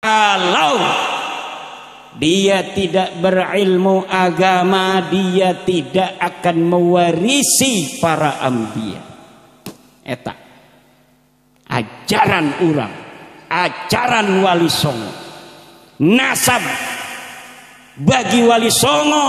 kalau dia tidak berilmu agama, dia tidak akan mewarisi para anbiya. Eta ajaran urang, ajaran Wali Songo. Nasab bagi Wali Songo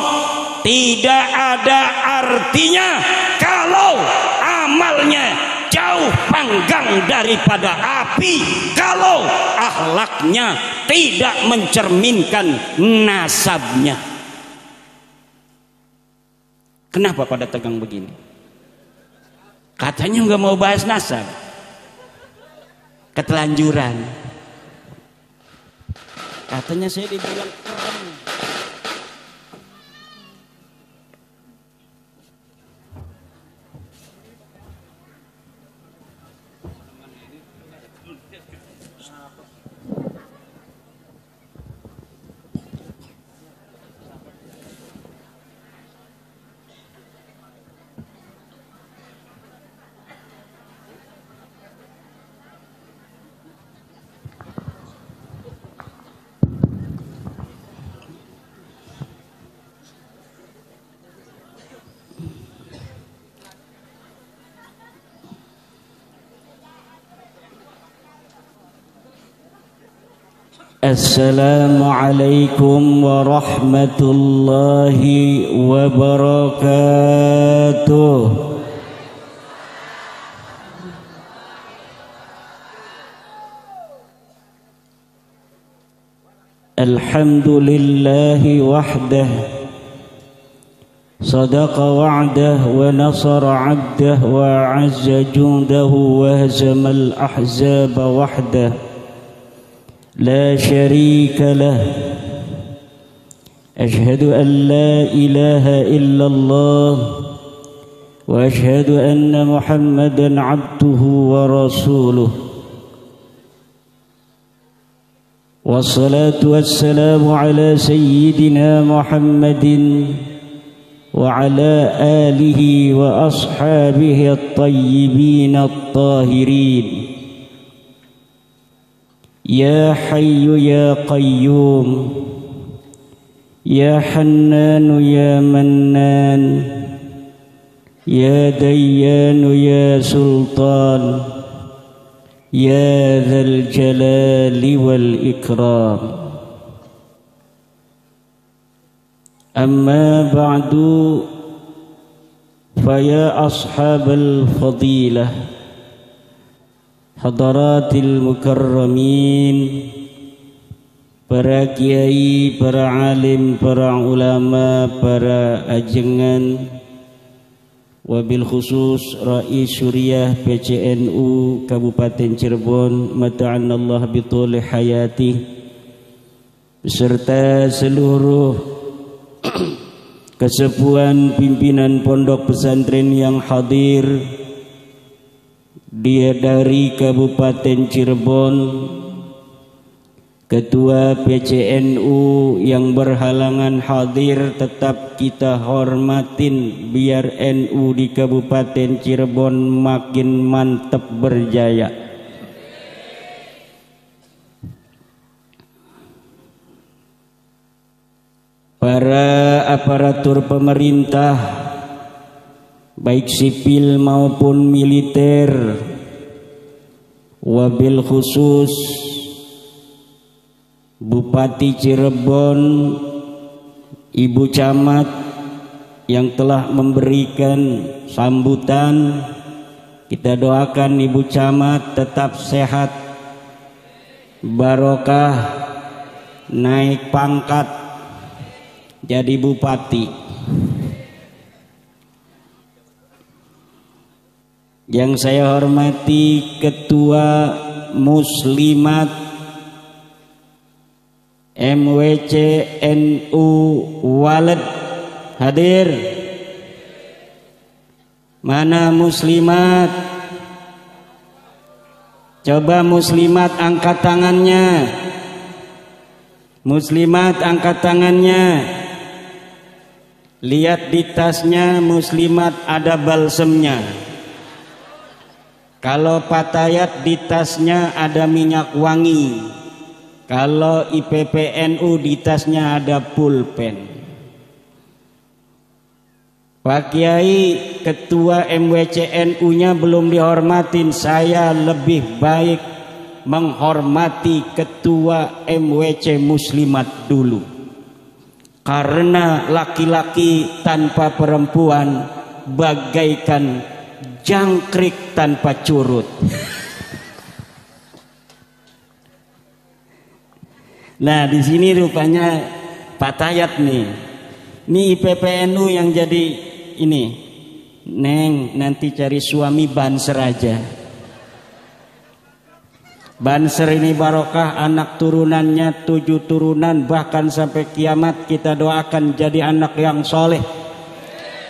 tidak ada artinya kalau amalnya jauh panggang daripada api, kalau akhlaknya tidak mencerminkan nasabnya. Kenapa pada tegang begini? Katanya nggak mau bahas nasab, ketelanjuran. Katanya saya dibilang keren. Assalamualaikum warahmatullahi wabarakatuh. Alhamdulillahi wahdah, sadaqa wa'dah wa nasara 'abdah wa 'azza jundahu wa hazamal ahzaba wahdah. لا شريك له أشهد أن لا إله إلا الله وأشهد أن محمدا عبده ورسوله والصلاة والسلام على سيدنا محمد وعلى آله وأصحابه الطيبين الطاهرين. يا حي يا قيوم يا حنان يا منان يا ديان يا سلطان يا ذا الجلال والإكرام. أما بعد فيا أصحاب الفضيلة Hadaratil mukarramin, para kiai, para alim, para ulama, para ajengan, wabil khusus Rais Syuriah PCNU Kabupaten Cirebon, mata'anallah bituli hayati, beserta seluruh kesepuhan pimpinan pondok pesantren yang hadir. Dia dari Kabupaten Cirebon, Ketua PCNU yang berhalangan hadir, tetap kita hormatin biar NU di Kabupaten Cirebon makin mantap berjaya. Para aparatur pemerintah, baik sipil maupun militer, wabil khusus Bupati Cirebon, Ibu Camat yang telah memberikan sambutan. Kita doakan Ibu Camat tetap sehat, barokah, naik pangkat jadi bupati. Yang saya hormati Ketua Muslimat MWC NU Walid hadir. Mana muslimat? Coba muslimat angkat tangannya. Muslimat angkat tangannya. Lihat di tasnya muslimat ada balsemnya. Kalau patayat di tasnya ada minyak wangi. Kalau IPPNU di tasnya ada pulpen. Pak Kiai ketua MWCNU-nya belum dihormatin. Saya lebih baik menghormati ketua MWC Muslimat dulu. Karena laki-laki tanpa perempuan bagaikan jangkrik tanpa curut. Nah, di sini rupanya Pak Tayat nih. Ini IPPNU yang jadi ini. Neng, nanti cari suami Banser aja. Banser ini barokah, anak turunannya 7 turunan, bahkan sampai kiamat kita doakan jadi anak yang soleh,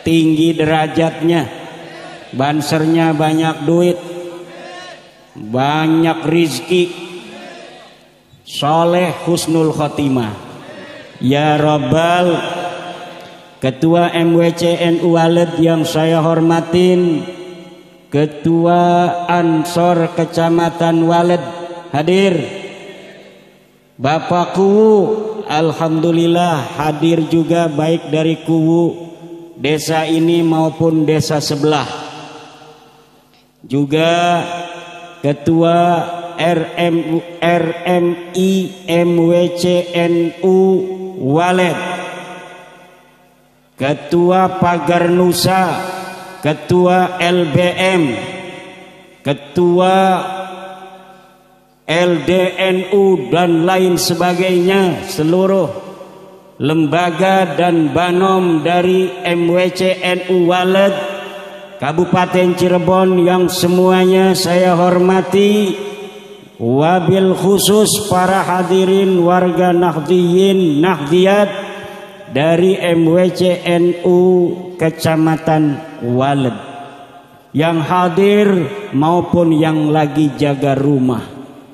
tinggi derajatnya, bansernya banyak duit, banyak rizki, soleh, husnul khotimah. Ya Rabbal. Ketua MWCNU Walid yang saya hormatin, Ketua Ansor Kecamatan Walid hadir. Bapak Kuwu alhamdulillah hadir juga, baik dari Kuwu desa ini maupun desa sebelah. Juga Ketua RMI MWCNU Walid, Ketua Pagar Nusa, Ketua LBM, Ketua LDNU dan lain sebagainya, seluruh lembaga dan banom dari MWCNU Walid Kabupaten Cirebon yang semuanya saya hormati, wabil khusus para hadirin warga Nahdliyin Nahdliyat dari MWCNU Kecamatan Walid yang hadir maupun yang lagi jaga rumah,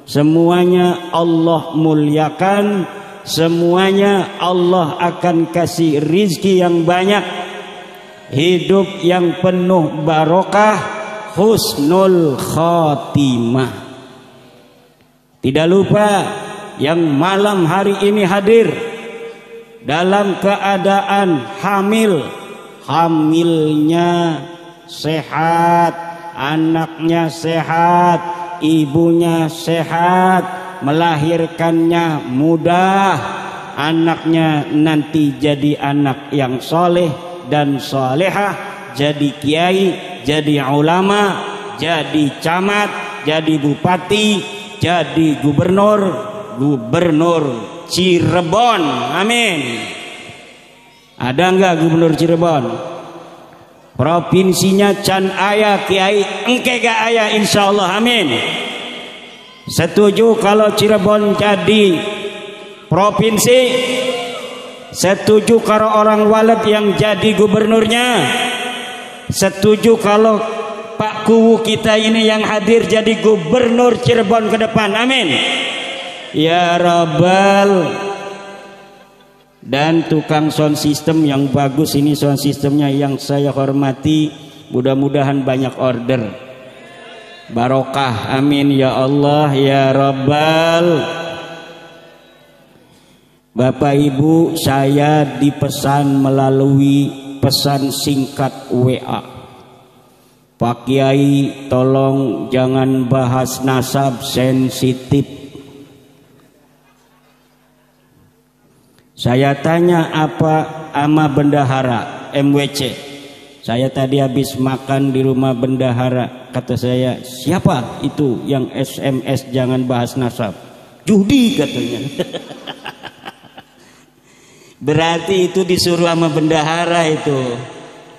semuanya Allah muliakan, semuanya Allah akan kasih rizki yang banyak, hidup yang penuh barokah, husnul khotimah. Tidak lupa yang malam hari ini hadir dalam keadaan hamil, hamilnya sehat, anaknya sehat, ibunya sehat, melahirkannya mudah, anaknya nanti jadi anak yang soleh dan solehah, jadi kiai, jadi ulama, jadi camat, jadi bupati, jadi gubernur Cirebon. Amin. Ada enggak gubernur Cirebon? Provinsinya can aya, kiai engke gak aya, insyaallah. Amin. Setuju kalau Cirebon jadi provinsi? Setuju kalau orang Walid yang jadi gubernurnya? Setuju kalau Pak Kuwu kita ini yang hadir jadi gubernur Cirebon ke depan? Amin. Ya Rabbal. Dan tukang sound system yang bagus ini, sound systemnya yang saya hormati, mudah-mudahan banyak order, barokah. Amin ya Allah ya Rabbal. Bapak Ibu, saya dipesan melalui pesan singkat WA, Pak Kiai tolong jangan bahas nasab, sensitif. Saya tanya apa ama bendahara MWC. Saya tadi habis makan di rumah bendahara. Kata saya, siapa itu yang SMS jangan bahas nasab? Judi katanya. Berarti itu disuruh sama bendahara itu.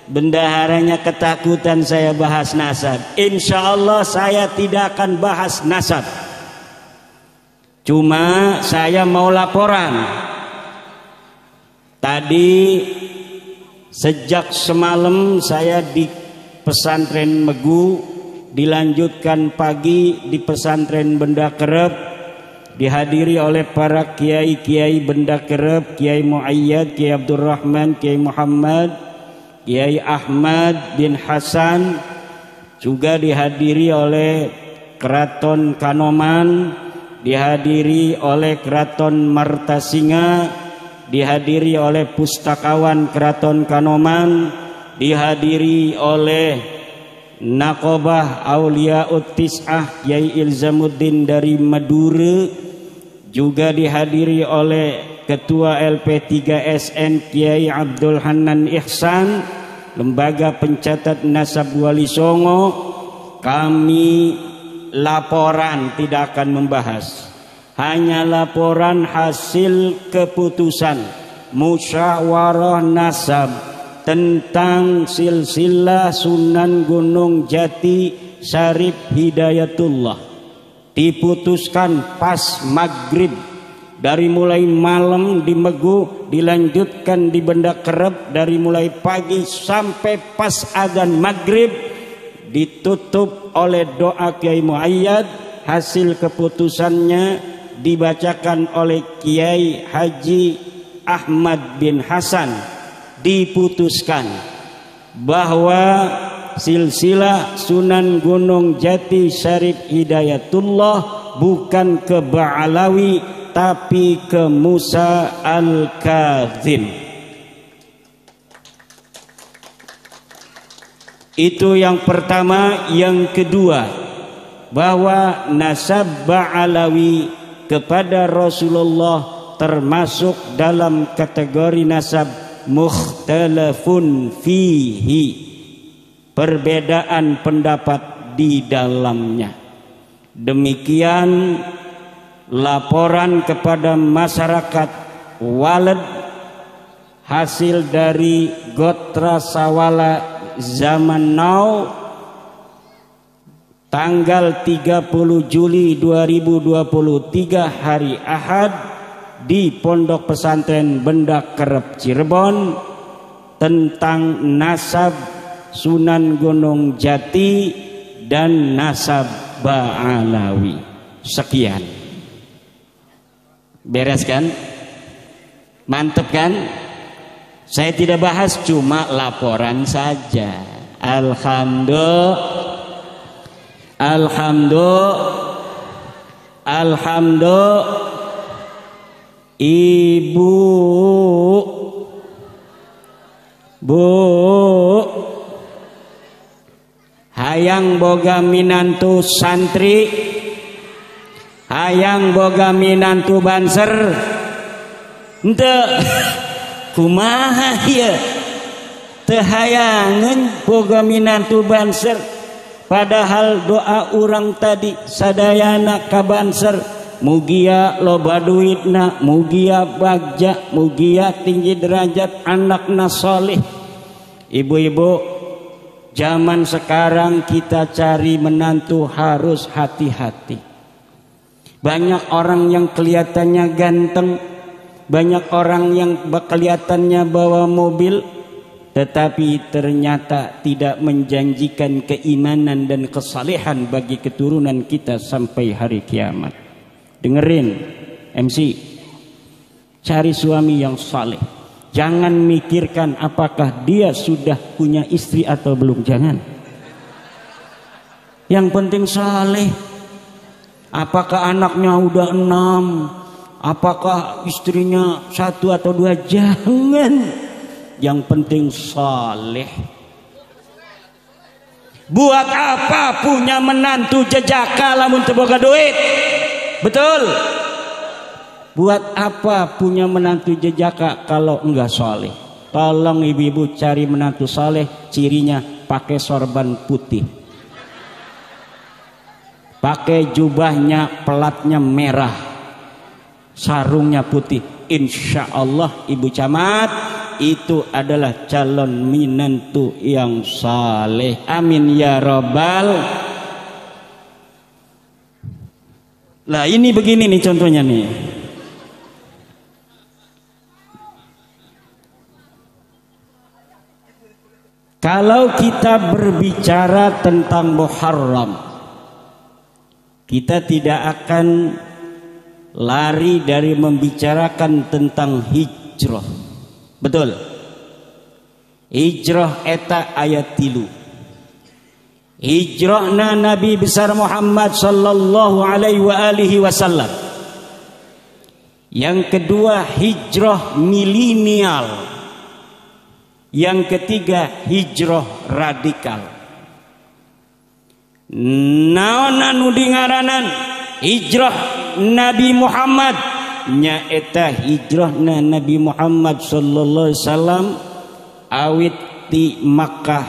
Bendaharanya ketakutan saya bahas nasab. Insya Allah saya tidak akan bahas nasab. Cuma saya mau laporan. Tadi sejak semalam saya di pesantren Megu, dilanjutkan pagi di pesantren Benda Kerep, dihadiri oleh para kiai-kiai Benda Kerep, Kiai Muayyad, Kiai Abdurrahman, Kiai Muhammad, Kiai Ahmad bin Hasan, juga dihadiri oleh Keraton Kanoman, dihadiri oleh Keraton Martasinga, dihadiri oleh Pustakawan Keraton Kanoman, dihadiri oleh Nakobah Auliaut Tis'ah Kiai Ilzamuddin dari Madura, juga dihadiri oleh Ketua LP3SN Kiai Abdul Hanan Ihsan, Lembaga Pencatat Nasab Wali Songo. Kami laporan, tidak akan membahas, hanya laporan hasil keputusan musyawarah nasab tentang silsilah Sunan Gunung Jati Syarif Hidayatullah. Diputuskan pas maghrib, dari mulai malam di Megu, dilanjutkan di Benda Kerep dari mulai pagi sampai pas adzan maghrib, ditutup oleh doa Kiai Muayyad. Hasil keputusannya dibacakan oleh Kiai Haji Ahmad bin Hasan. Diputuskan bahwa silsilah Sunan Gunung Jati Syarif Hidayatullah bukan ke Ba'alawi tapi ke Musa Al-Kazim. Itu yang pertama. Yang kedua, bahwa nasab Ba'alawi kepada Rasulullah termasuk dalam kategori nasab mukhtalafun fihi, perbedaan pendapat di dalamnya. Demikian laporan kepada masyarakat Walad hasil dari Gotra Sawala zaman now tanggal 30 Juli 2023 hari Ahad di Pondok Pesantren Benda Kerep Cirebon tentang nasab Sunan Gunung Jati dan nasab Ba'alawi. Sekian. Beres kan? Mantep kan? Saya tidak bahas, cuma laporan saja. Alhamdulillah. Ibu, Bu, hayang boga minantu santri, hayang boga minantu banser, ente kumaha ya, teu hayangeun boga minantu banser, padahal doa urang tadi sadayana ka banser. Mugia loba duitna, mugia bagja, mugia tinggi derajat, anakna soleh. Ibu-ibu, zaman sekarang kita cari menantu harus hati-hati. Banyak orang yang kelihatannya ganteng, banyak orang yang kelihatannya bawa mobil, tetapi ternyata tidak menjanjikan keimanan dan kesalehan bagi keturunan kita sampai hari kiamat. Dengerin MC, cari suami yang saleh. Jangan mikirkan apakah dia sudah punya istri atau belum, jangan. Yang penting saleh. Apakah anaknya udah 6, apakah istrinya 1 atau 2, jangan. Yang penting saleh. Buat apa punya menantu jejaka lamun teu boga duit? Betul. Buat apa punya menantu jejaka kalau enggak soleh? Tolong ibu-ibu cari menantu soleh, cirinya pakai sorban putih, pakai jubahnya pelatnya merah, sarungnya putih. Insya Allah ibu camat, itu adalah calon menantu yang saleh. Amin ya robbal. Lah ini begini nih contohnya nih. Kalau kita berbicara tentang Muharram, kita tidak akan lari dari membicarakan tentang hijrah. Betul. Hijrah eta ayat 3. hijrahna Nabi besar Muhammad sallallahu alaihi wasallam. Yang kedua, hijrah milenial. Yang ketiga, hijrah radikal. Naon anu dingaranan hijrah Nabi Muhammad? Nyaeta hijrahna Nabi Muhammad sallallahu alaihi wasallam awit di Makkah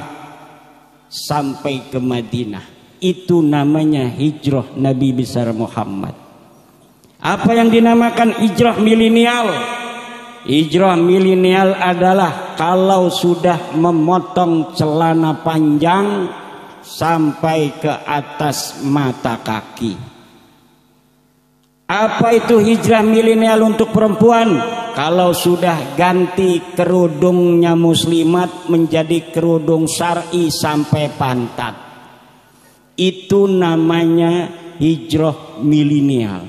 sampai ke Madinah. Itu namanya hijrah Nabi besar Muhammad. Apa yang dinamakan hijrah milenial? Hijrah milenial adalah kalau sudah memotong celana panjang sampai ke atas mata kaki. Apa itu hijrah milenial untuk perempuan? Kalau sudah ganti kerudungnya muslimat menjadi kerudung syar'i sampai pantat. Itu namanya hijrah milenial.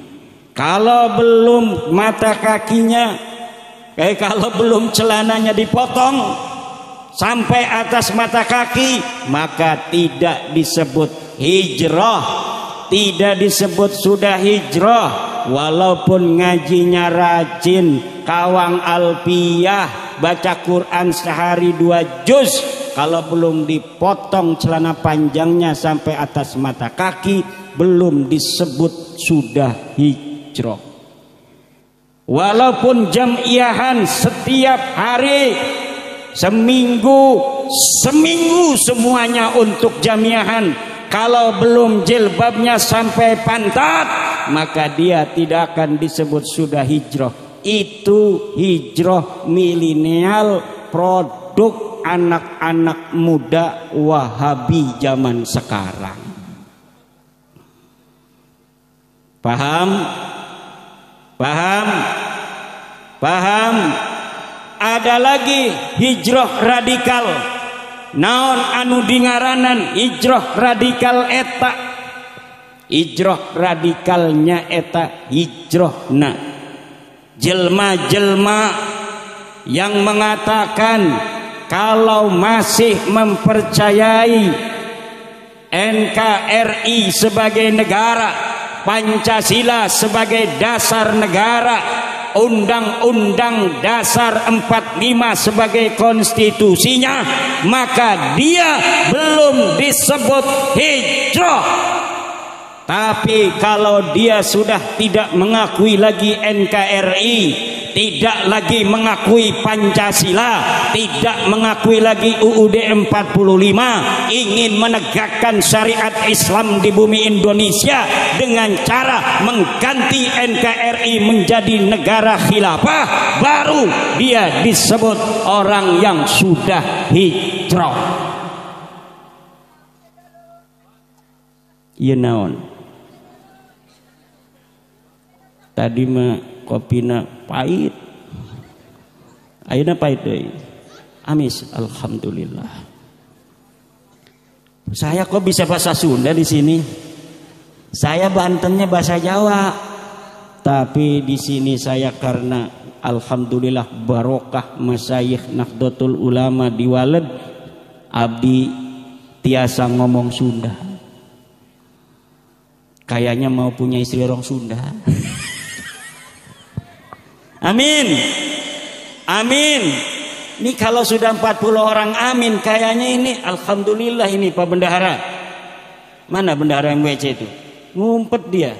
Kalau belum mata kakinya, kalau belum celananya dipotong sampai atas mata kaki, maka tidak disebut hijrah. Tidak disebut sudah hijrah. Walaupun ngajinya rajin, kawang alpiyah, baca Quran sehari 2 juz, kalau belum dipotong celana panjangnya sampai atas mata kaki, belum disebut sudah hijrah. Walaupun jamiahan setiap hari, seminggu semuanya untuk jamiahan, kalau belum jilbabnya sampai pantat, maka dia tidak akan disebut sudah hijrah. Itu hijrah milenial, produk anak-anak muda Wahabi zaman sekarang. Paham? Paham? Paham? Ada lagi hijrah radikal. Naon anu dingaranan hijrah radikal eta? Hijrah radikalnya eta hijrahna jelma-jelma yang mengatakan kalau masih mempercayai NKRI sebagai negara, Pancasila sebagai dasar negara, Undang-Undang Dasar 45 sebagai konstitusinya, maka dia belum disebut hijrah. Tapi kalau dia sudah tidak mengakui lagi NKRI, tidak lagi mengakui Pancasila, tidak mengakui lagi UUD 45, ingin menegakkan syariat Islam di bumi Indonesia dengan cara mengganti NKRI menjadi negara khilafah, baru dia disebut orang yang sudah hijrah. Ieu naon? Tadi mah kopina pahit, ayeuna pahit deui. Amis, alhamdulillah. Saya kok bisa bahasa Sunda di sini? Saya Bantennya bahasa Jawa. Tapi di sini saya karena alhamdulillah barokah masyayikh Nahdlatul Ulama di Waled, abdi tiasa ngomong Sunda. Kayaknya mau punya istri orang Sunda. Amin. Amin. Ini kalau sudah 40 orang amin, kayaknya ini alhamdulillah ini Pak Bendahara. Mana bendahara yang WC itu? Ngumpet dia.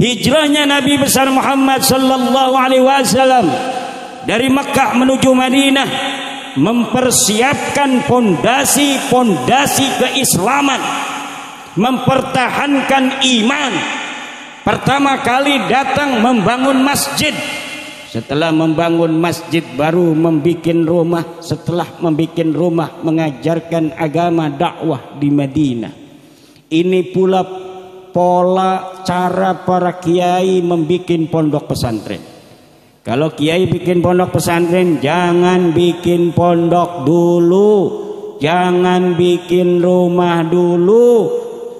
Hijrahnya Nabi besar Muhammad sallallahu alaihi wasallam dari Mekah menuju Madinah mempersiapkan pondasi keislaman, mempertahankan iman. Pertama kali datang membangun masjid. Setelah membangun masjid baru membuat rumah. Setelah membuat rumah mengajarkan agama dakwah di Madinah. Ini pula pola cara para kiai membuat pondok pesantren. Kalau kiai bikin pondok pesantren, jangan bikin pondok dulu, jangan bikin rumah dulu,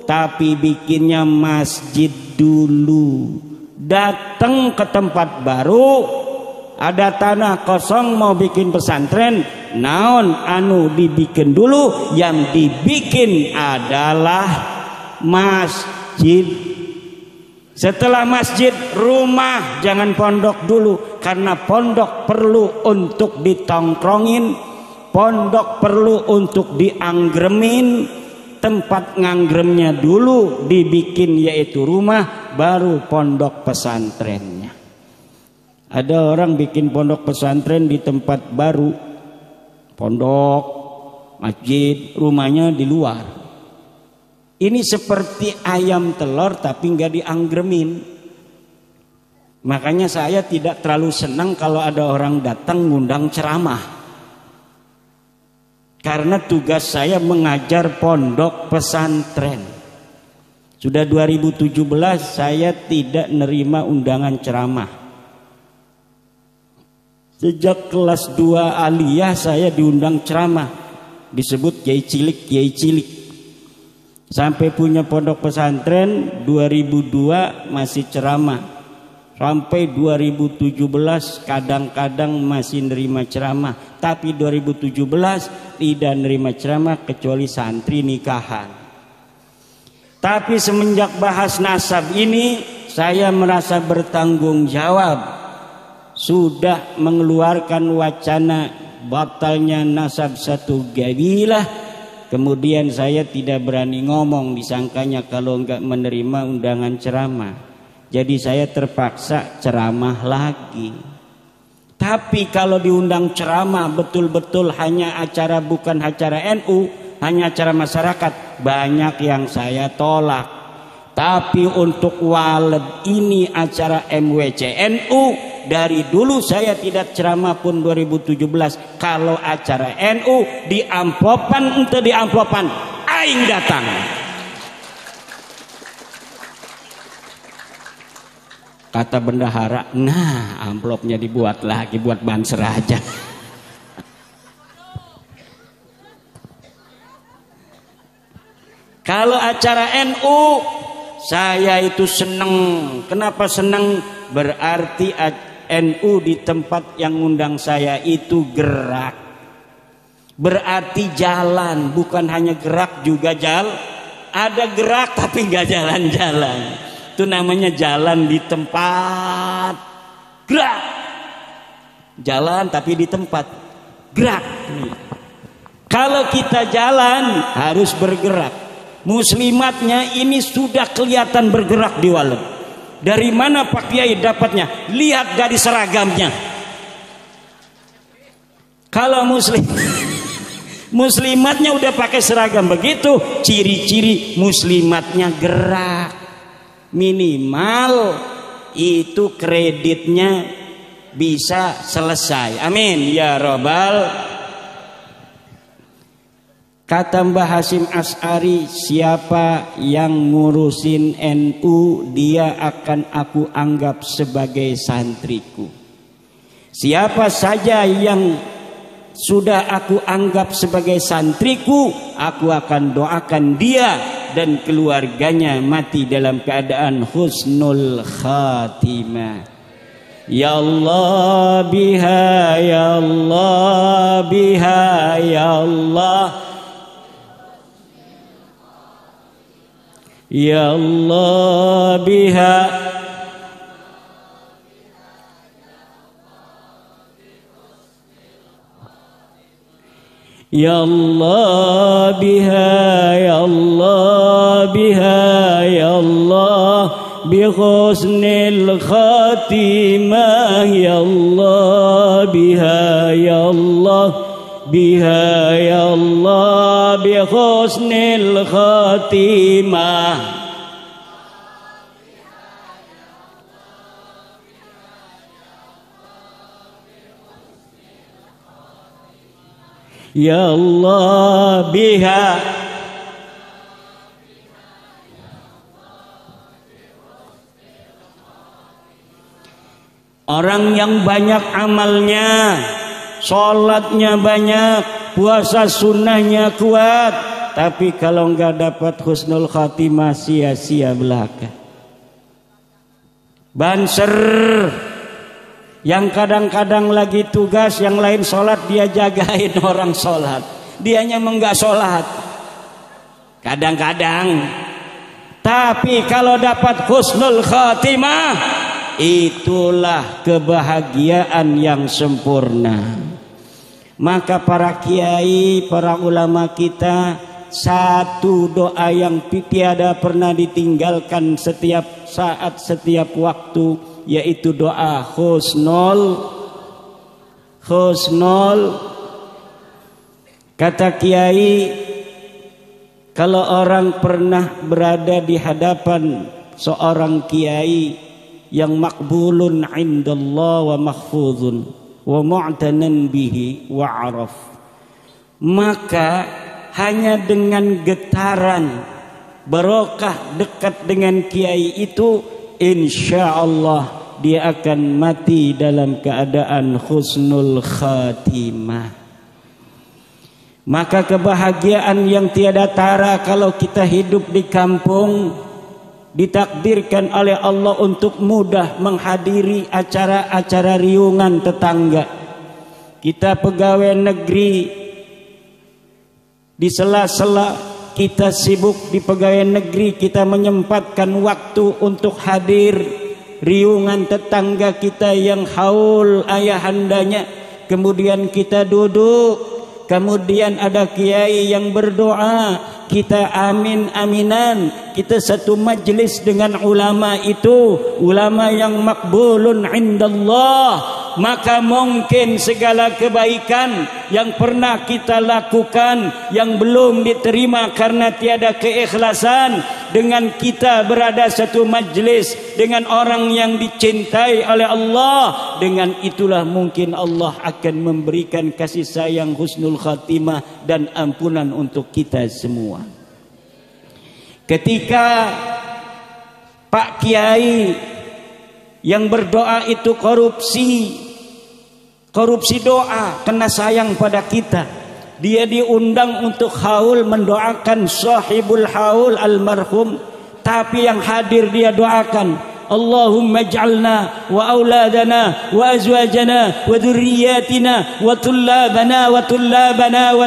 tapi bikinnya masjid dulu. Datang ke tempat baru, ada tanah kosong mau bikin pesantren, naon anu dibikin dulu? Yang dibikin adalah masjid. Setelah masjid, rumah, jangan pondok dulu, karena pondok perlu untuk ditongkrongin, pondok perlu untuk dianggremin. Tempat nganggremnya dulu dibikin, yaitu rumah, baru pondok pesantrennya. Ada orang bikin pondok pesantren di tempat baru, pondok, masjid, rumahnya di luar. Ini seperti ayam telur tapi nggak dianggremin. Makanya saya tidak terlalu senang kalau ada orang datang ngundang ceramah. Karena tugas saya mengajar pondok pesantren. Sudah 2017 saya tidak nerima undangan ceramah. Sejak kelas 2 aliyah saya diundang ceramah. Disebut kiai cilik. Sampai punya pondok pesantren 2002 masih ceramah. Sampai 2017 kadang-kadang masih nerima ceramah. Tapi 2017 tidak nerima ceramah kecuali santri nikahan. Tapi semenjak bahas nasab ini, saya merasa bertanggung jawab. Sudah mengeluarkan wacana batalnya nasab satu gabilah. Kemudian saya tidak berani ngomong, disangkanya kalau enggak menerima undangan ceramah. Jadi saya terpaksa ceramah lagi. Tapi kalau diundang ceramah betul-betul hanya acara, bukan acara NU, hanya acara masyarakat, banyak yang saya tolak. Tapi untuk walad ini acara MWC NU, dari dulu saya tidak ceramah pun 2017. Kalau acara NU di amplopan ente di amplopan, aing datang. Kata bendahara, nah amplopnya dibuat lagi buat banser aja. Kalau acara NU saya itu seneng. Kenapa seneng? Berarti NU di tempat yang ngundang saya itu gerak. Berarti jalan, bukan hanya gerak juga jalan. Ada gerak tapi nggak jalan-jalan. Itu namanya jalan di tempat. Gerak. Jalan tapi di tempat. Gerak. Kalau kita jalan harus bergerak. Muslimatnya ini sudah kelihatan bergerak di walad. Dari mana Pak Kiai dapatnya? Lihat dari seragamnya. Kalau muslimatnya udah pakai seragam begitu, ciri-ciri muslimatnya gerak. Minimal itu kreditnya bisa selesai. Amin ya robbal. Kata Mbah Hasyim Asy'ari, siapa yang ngurusin NU, dia akan aku anggap sebagai santriku. Siapa saja yang sudah aku anggap sebagai santriku, aku akan doakan dia dan keluarganya mati dalam keadaan husnul khatimah. Ya Allah biha, ya Allah biha, ya Allah. Ya Allah biha, ya Allah biha, ya Allah biha, ya Allah bi husnil khatimah. Ya Allah biha, ya Allah biha, ya Allah bi husnil khatimah. Ya Allah biha, orang yang banyak amalnya, sholatnya banyak, puasa sunnahnya kuat, tapi kalau nggak dapat husnul khatimah sia-sia belaka. Banser Yang kadang-kadang lagi tugas, yang lain sholat, dia jagain orang sholat. Dianya enggak sholat. Kadang-kadang. Tapi kalau dapat husnul khatimah, itulah kebahagiaan yang sempurna. Maka para kiai, para ulama kita, satu doa yang tiada pernah ditinggalkan setiap saat, setiap waktu, yaitu doa husnul. Kata kiai, kalau orang pernah berada di hadapan seorang kiai yang makbulun indallah wa mahfuzun wa mu'tanan bihi wa araf, maka hanya dengan getaran barokah dekat dengan kiai itu, insya Allah dia akan mati dalam keadaan husnul khatimah. Maka kebahagiaan yang tiada tara kalau kita hidup di kampung, ditakdirkan oleh Allah untuk mudah menghadiri acara-acara riungan tetangga. Kita pegawai negeri, di sela-sela kita sibuk di pegawai negeri, kita menyempatkan waktu untuk hadir riungan tetangga kita yang haul ayahandanya. Kemudian kita duduk, kemudian ada kiai yang berdoa, kita amin aminan, kita satu majlis dengan ulama itu, ulama yang makbulun indallah. Maka mungkin segala kebaikan yang pernah kita lakukan yang belum diterima karena tiada keikhlasan, dengan kita berada satu majlis dengan orang yang dicintai oleh Allah, dengan itulah mungkin Allah akan memberikan kasih sayang husnul khatimah dan ampunan untuk kita semua. Ketika Pak Kiai yang berdoa itu korupsi doa, kena sayang pada kita, dia diundang untuk haul mendoakan sahibul haul almarhum, tapi yang hadir dia doakan, Allahumma ij'alna wa auladana wa azwajana wa dhurriyyatina wa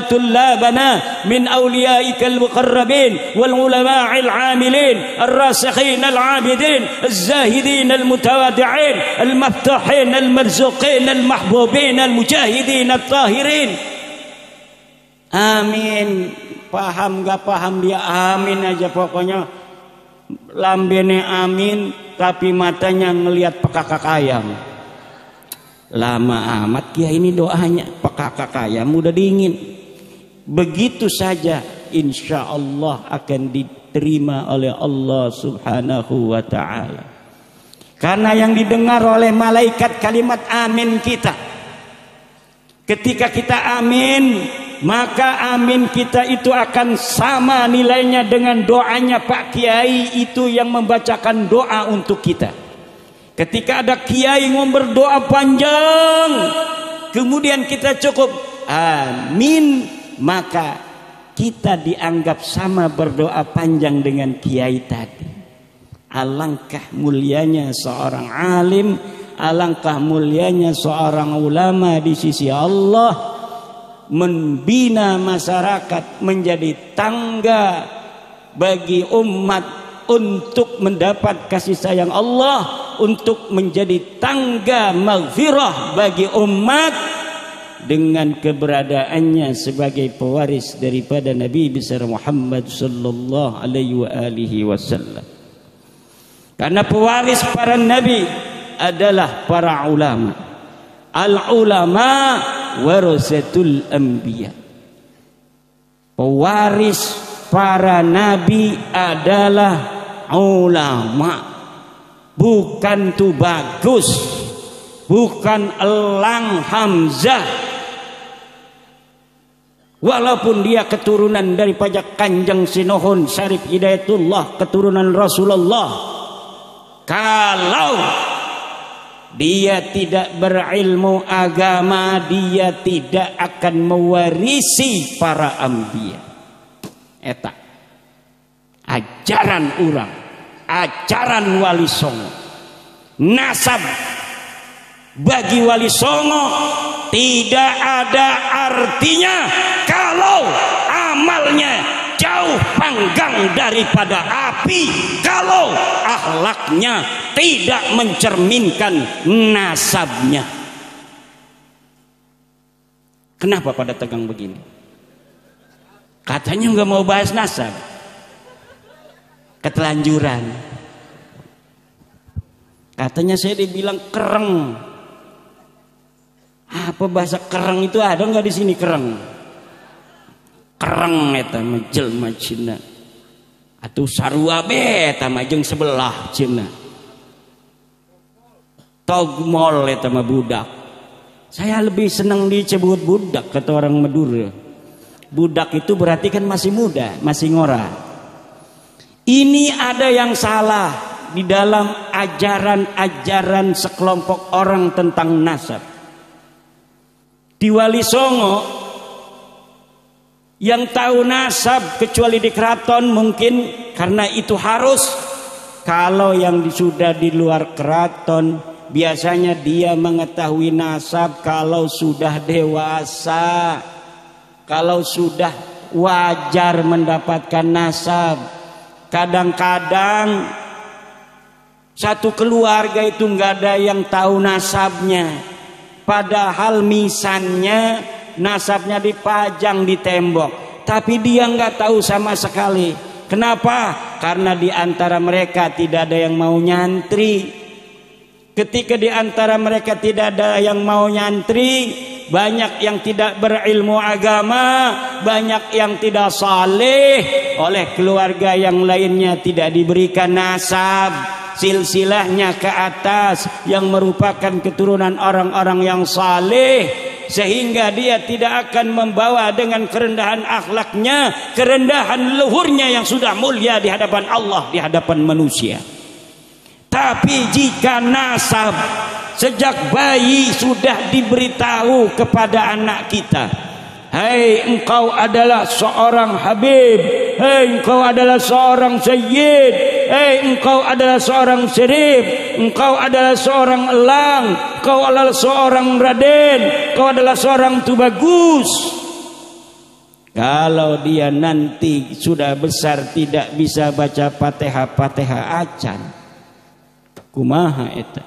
tullabana min awliyaikal muqarrabin wal ulama'il 'amilin ar-rasikhin al-'abidin az-zahidin al-mutawadi'in al-maftuhin al-marzuqin al-mahbubin al-mujahidin at-tahirin. Amin. Paham gak paham dia amin aja pokoknya. Lambene amin, tapi matanya ngelihat pekakak ayam. Lama amat ya ini doanya, pekakak ayam udah dingin. Begitu saja insya Allah akan diterima oleh Allah subhanahu wa ta'ala. Karena yang didengar oleh malaikat kalimat amin kita. Ketika kita amin, maka amin kita itu akan sama nilainya dengan doanya Pak Kiai itu yang membacakan doa untuk kita. Ketika ada kiai mau berdoa panjang, kemudian kita cukup amin, maka kita dianggap sama berdoa panjang dengan kiai tadi. Alangkah mulianya seorang alim, alangkah mulianya seorang ulama di sisi Allah, membina masyarakat menjadi tangga bagi umat untuk mendapat kasih sayang Allah, untuk menjadi tangga maghfirah bagi umat dengan keberadaannya sebagai pewaris daripada Nabi besar Muhammad sallallahu alaihi wasallam. Karena pewaris para nabi adalah para ulama. Al-ulama warasatul anbiya. Pewaris para nabi adalah ulama. Bukan Tubagus, bukan Elang Hamzah. Walaupun dia keturunan daripada Kanjeng Sinuhun Syarif Hidayatullah, keturunan Rasulullah, kalau dia tidak berilmu agama, dia tidak akan mewarisi para anbiya. Eta ajaran urang, ajaran wali songo, nasab bagi Wali Songo tidak ada artinya kalau amalnya jauh panggang daripada api, kalau akhlaknya tidak mencerminkan nasabnya. Kenapa pada tegang begini? Katanya nggak mau bahas nasab, ketelanjuran. Katanya saya dibilang kereng. Apa bahasa kereng itu ada nggak di sini kereng? Kereng eta jelma Cina. Atuh sarua beta majeng sebelah Cina. Togmol eta mah budak. Saya lebih senang disebut budak kata orang Madura. Budak itu berarti kan masih muda, masih ngora. Ini ada yang salah di dalam ajaran-ajaran sekelompok orang tentang nasab. Di Wali Songo yang tahu nasab kecuali di keraton mungkin karena itu harus. Kalau yang sudah di luar keraton biasanya dia mengetahui nasab kalau sudah dewasa, kalau sudah wajar mendapatkan nasab. Kadang-kadang satu keluarga itu nggak ada yang tahu nasabnya, padahal misannya nasabnya dipajang di tembok, tapi dia nggak tahu sama sekali. Kenapa? Karena di antara mereka tidak ada yang mau nyantri. Ketika di antara mereka tidak ada yang mau nyantri, banyak yang tidak berilmu agama, banyak yang tidak saleh, oleh keluarga yang lainnya tidak diberikan nasab silsilahnya ke atas yang merupakan keturunan orang-orang yang saleh, sehingga dia tidak akan membawa dengan kerendahan akhlaknya, kerendahan luhurnya yang sudah mulia di hadapan Allah, di hadapan manusia. Tapi jika nasab sejak bayi sudah diberitahu kepada anak kita, hei engkau adalah seorang Habib, hei engkau adalah seorang Sayyid, hei engkau adalah seorang Syarif, engkau adalah seorang Elang, engkau adalah seorang Raden, engkau adalah seorang Tubagus. Kalau dia nanti sudah besar tidak bisa baca Fatihah acan, kumaha eta?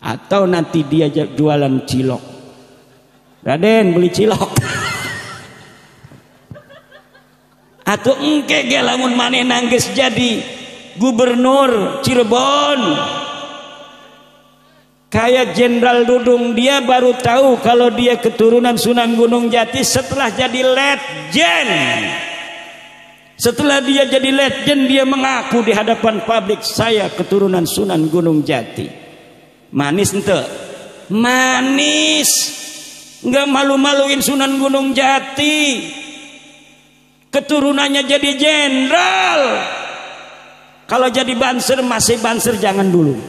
Atau nanti dia jualan cilok, Raden beli cilok. Atau engke ge lamun manehna geus jadi gubernur Cirebon kayak Jenderal Dudung, dia baru tahu kalau dia keturunan Sunan Gunung Jati setelah jadi legend. Setelah dia jadi legend, dia mengaku di hadapan publik, saya keturunan Sunan Gunung Jati. Manis ente? Manis. Nggak malu-maluin Sunan Gunung Jati. Keturunannya jadi jenderal. Kalau jadi banser, masih banser jangan dulu.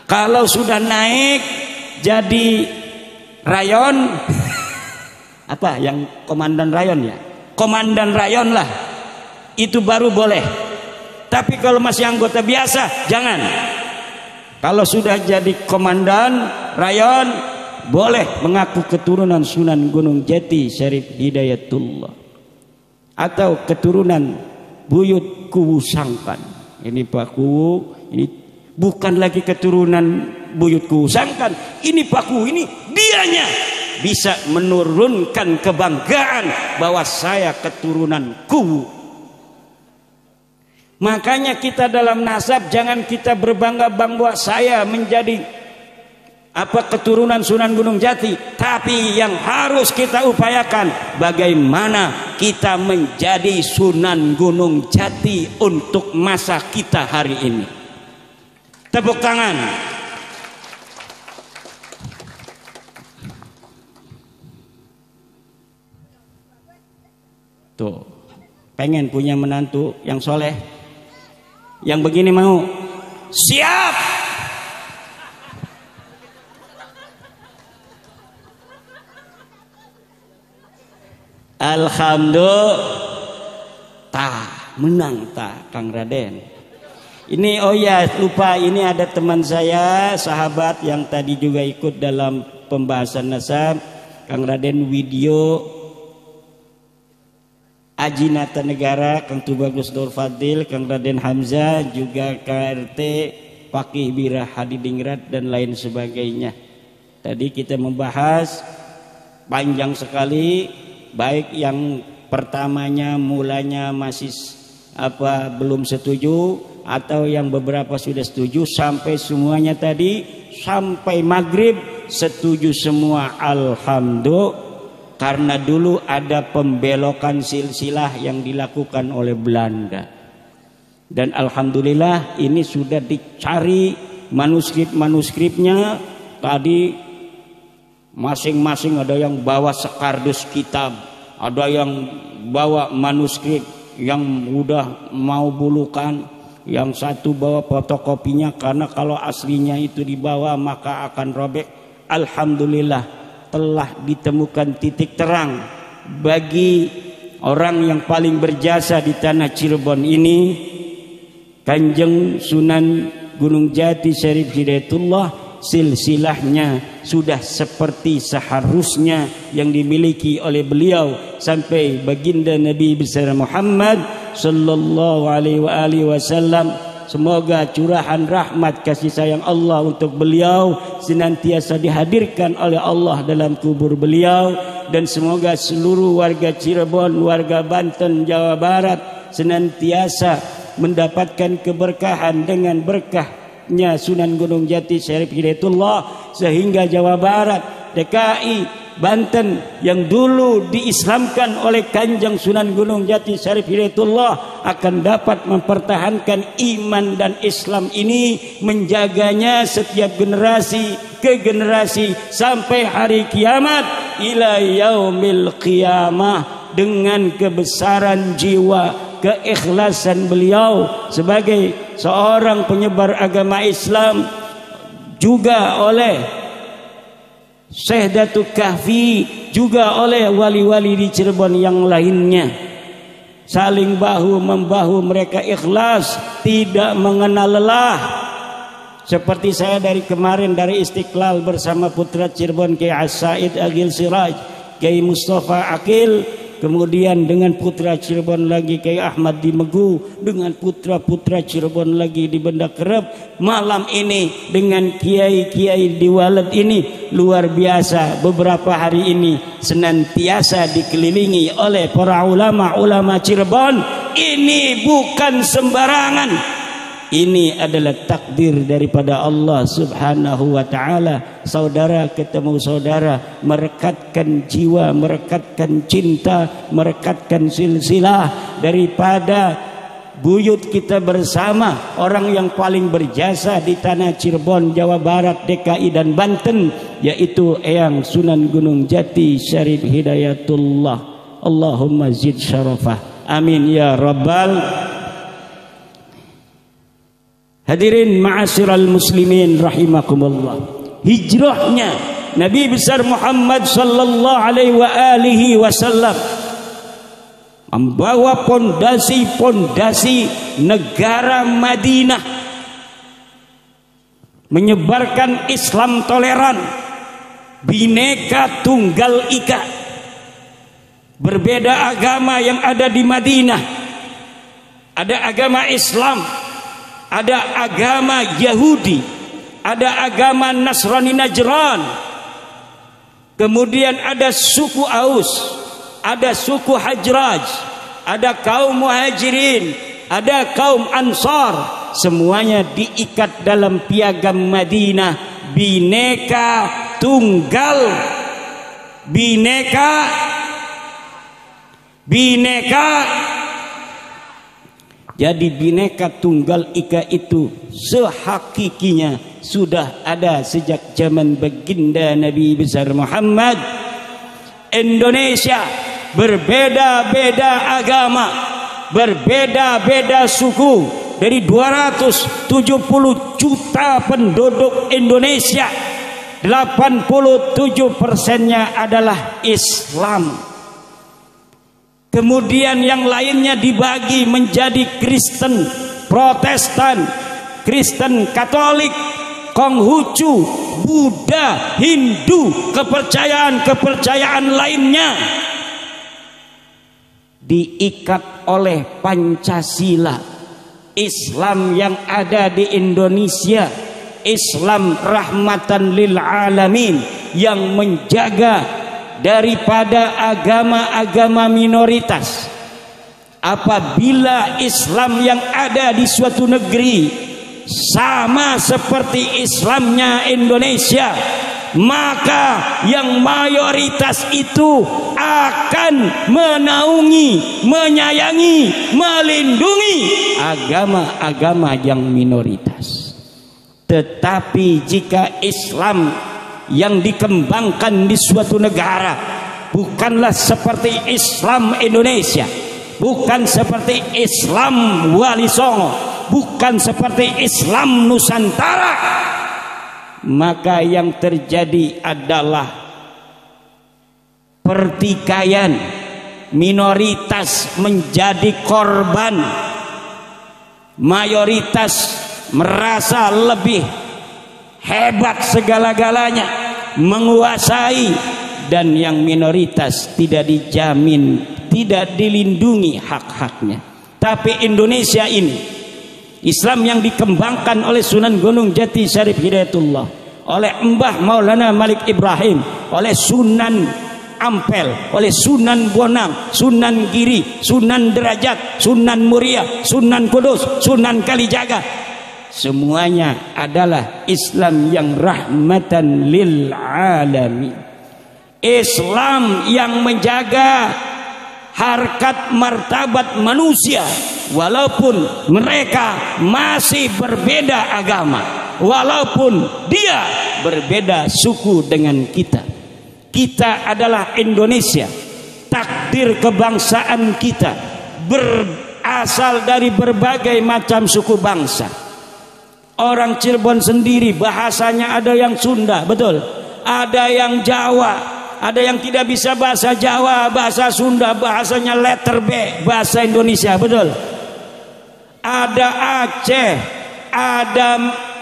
Kalau sudah naik jadi rayon, apa yang komandan rayon ya? Komandan rayon lah. Itu baru boleh. Tapi kalau masih anggota biasa jangan. Kalau sudah jadi komandan rayon boleh mengaku keturunan Sunan Gunung Jati Syarif Hidayatullah atau keturunan Buyut Kuwu Sangkan. Ini Pak Kuwu, ini bukan lagi keturunan Buyut Kuwu Sangkan, ini Pak Kuwu, ini dianya bisa menurunkan kebanggaan bahwa saya keturunan Kuwu. Makanya kita dalam nasab jangan kita berbangga-bangga saya menjadi keturunan Sunan Gunung Jati, tapi yang harus kita upayakan bagaimana kita menjadi Sunan Gunung Jati untuk masa kita hari ini. Tepuk tangan. Tuh, pengen punya menantu yang soleh, yang begini mau? Siap. Alhamdulillah, menang Kang Raden. Ini oh ya lupa, ini ada teman saya sahabat yang tadi juga ikut dalam pembahasan nasab, Kang Raden Widyo Aji Nata Negara, Kang Tubagus Nur Fadil, Kang Raden Hamzah, juga KRT Fakih Bira Hadidingrat dan lain sebagainya. Tadi kita membahas panjang sekali, baik yang pertamanya mulanya masih belum setuju, atau yang beberapa sudah setuju, sampai semuanya tadi sampai maghrib setuju semua. Alhamdulillah, karena dulu ada pembelokan silsilah yang dilakukan oleh Belanda, dan alhamdulillah ini sudah dicari manuskrip-manuskripnya. Tadi masing-masing ada yang bawa sekardus kitab, ada yang bawa manuskrip yang udah mau bulukan, yang satu bawa fotokopinya karena kalau aslinya itu dibawa maka akan robek. Alhamdulillah telah ditemukan titik terang bagi orang yang paling berjasa di tanah Cirebon ini, Kanjeng Sunan Gunung Jati Syarif Hidayatullah. Silsilahnya sudah seperti seharusnya yang dimiliki oleh beliau sampai baginda Nabi besar Muhammad sallallahu alaihi wasallam. Semoga curahan rahmat kasih sayang Allah untuk beliau senantiasa dihadirkan oleh Allah dalam kubur beliau, dan semoga seluruh warga Cirebon, warga Banten, Jawa Barat senantiasa mendapatkan keberkahan dengan berkahnya Sunan Gunung Jati Syarif Hidayatullah, sehingga Jawa Barat, DKI, Banten yang dulu diislamkan oleh Kanjeng Sunan Gunung Jati Syarif Hidayatullah akan dapat mempertahankan iman dan Islam ini, menjaganya setiap generasi ke generasi sampai hari kiamat ila yaumil qiyamah, dengan kebesaran jiwa, keikhlasan beliau sebagai seorang penyebar agama Islam, juga oleh Syekh Datuk Kahfi, juga oleh wali-wali di Cirebon yang lainnya. Saling bahu membahu, mereka ikhlas, tidak mengenal lelah. Seperti saya dari kemarin dari Istiqlal bersama putra Cirebon Kiai As-Said Agil Siraj, Kiai Mustafa Akil, kemudian dengan putra Cirebon lagi Kiai Ahmad di Megu, dengan putra-putra Cirebon lagi di Benda Kerep. Malam ini dengan kiai-kiai di Walad ini luar biasa. Beberapa hari ini senantiasa dikelilingi oleh para ulama-ulama Cirebon. Ini bukan sembarangan. Ini adalah takdir daripada Allah Subhanahu wa ta'ala. Saudara ketemu saudara, merekatkan jiwa, merekatkan cinta, merekatkan silsilah daripada buyut kita bersama orang yang paling berjasa di tanah Cirebon, Jawa Barat, DKI dan Banten, yaitu Eyang Sunan Gunung Jati Syarif Hidayatullah. Allahumma zid syarafah, amin ya rabbal. Hadirin ma'asyiral muslimin rahimakumullah. Hijrahnya Nabi besar Muhammad sallallahu alaihi wasallam membawa pondasi-pondasi negara Madinah, menyebarkan Islam toleran, Bhinneka Tunggal Ika. Berbeda agama yang ada di Madinah, ada agama Islam, ada agama Yahudi, ada agama Nasrani Najran, kemudian ada suku Aus, ada suku Hajraj, ada kaum Muhajirin, ada kaum Ansar. Semuanya diikat dalam piagam Madinah, Bhinneka Tunggal, Bhinneka. Jadi Bhinneka Tunggal Ika itu sehakikinya sudah ada sejak zaman baginda Nabi besar Muhammad. Indonesia berbeda-beda agama, berbeda-beda suku. Dari 270 juta penduduk Indonesia, 87%-nya adalah Islam. Kemudian yang lainnya dibagi menjadi Kristen, Protestan, Kristen, Katolik, Konghucu, Buddha, Hindu, kepercayaan lainnya diikat oleh Pancasila. Islam yang ada di Indonesia, Islam rahmatan lil alamin, yang menjaga daripada agama-agama minoritas. Apabila Islam yang ada di suatu negeri sama seperti Islamnya Indonesia, maka yang mayoritas itu akan menaungi, menyayangi, melindungi agama-agama yang minoritas. Tetapi jika Islam yang dikembangkan di suatu negara bukanlah seperti Islam Indonesia, bukan seperti Islam Wali Songo, bukan seperti Islam Nusantara, maka yang terjadi adalah pertikaian, minoritas menjadi korban, mayoritas merasa lebih hebat segala-galanya, menguasai, dan yang minoritas tidak dijamin, tidak dilindungi hak-haknya. Tapi Indonesia ini, Islam yang dikembangkan oleh Sunan Gunung Jati Syarif Hidayatullah, oleh Mbah Maulana Malik Ibrahim, oleh Sunan Ampel, oleh Sunan Bonang, Sunan Giri, Sunan Derajat, Sunan Muria, Sunan Kudus, Sunan Kalijaga, semuanya adalah Islam yang rahmatan lil alamin. Islam yang menjaga harkat martabat manusia, walaupun mereka masih berbeda agama, walaupun dia berbeda suku dengan kita. Kita adalah Indonesia, takdir kebangsaan kita berasal dari berbagai macam suku bangsa. Orang Cirebon sendiri bahasanya ada yang Sunda, betul, ada yang Jawa, ada yang tidak bisa bahasa Jawa, bahasa Sunda, bahasanya letter B, bahasa Indonesia, betul. Ada Aceh, ada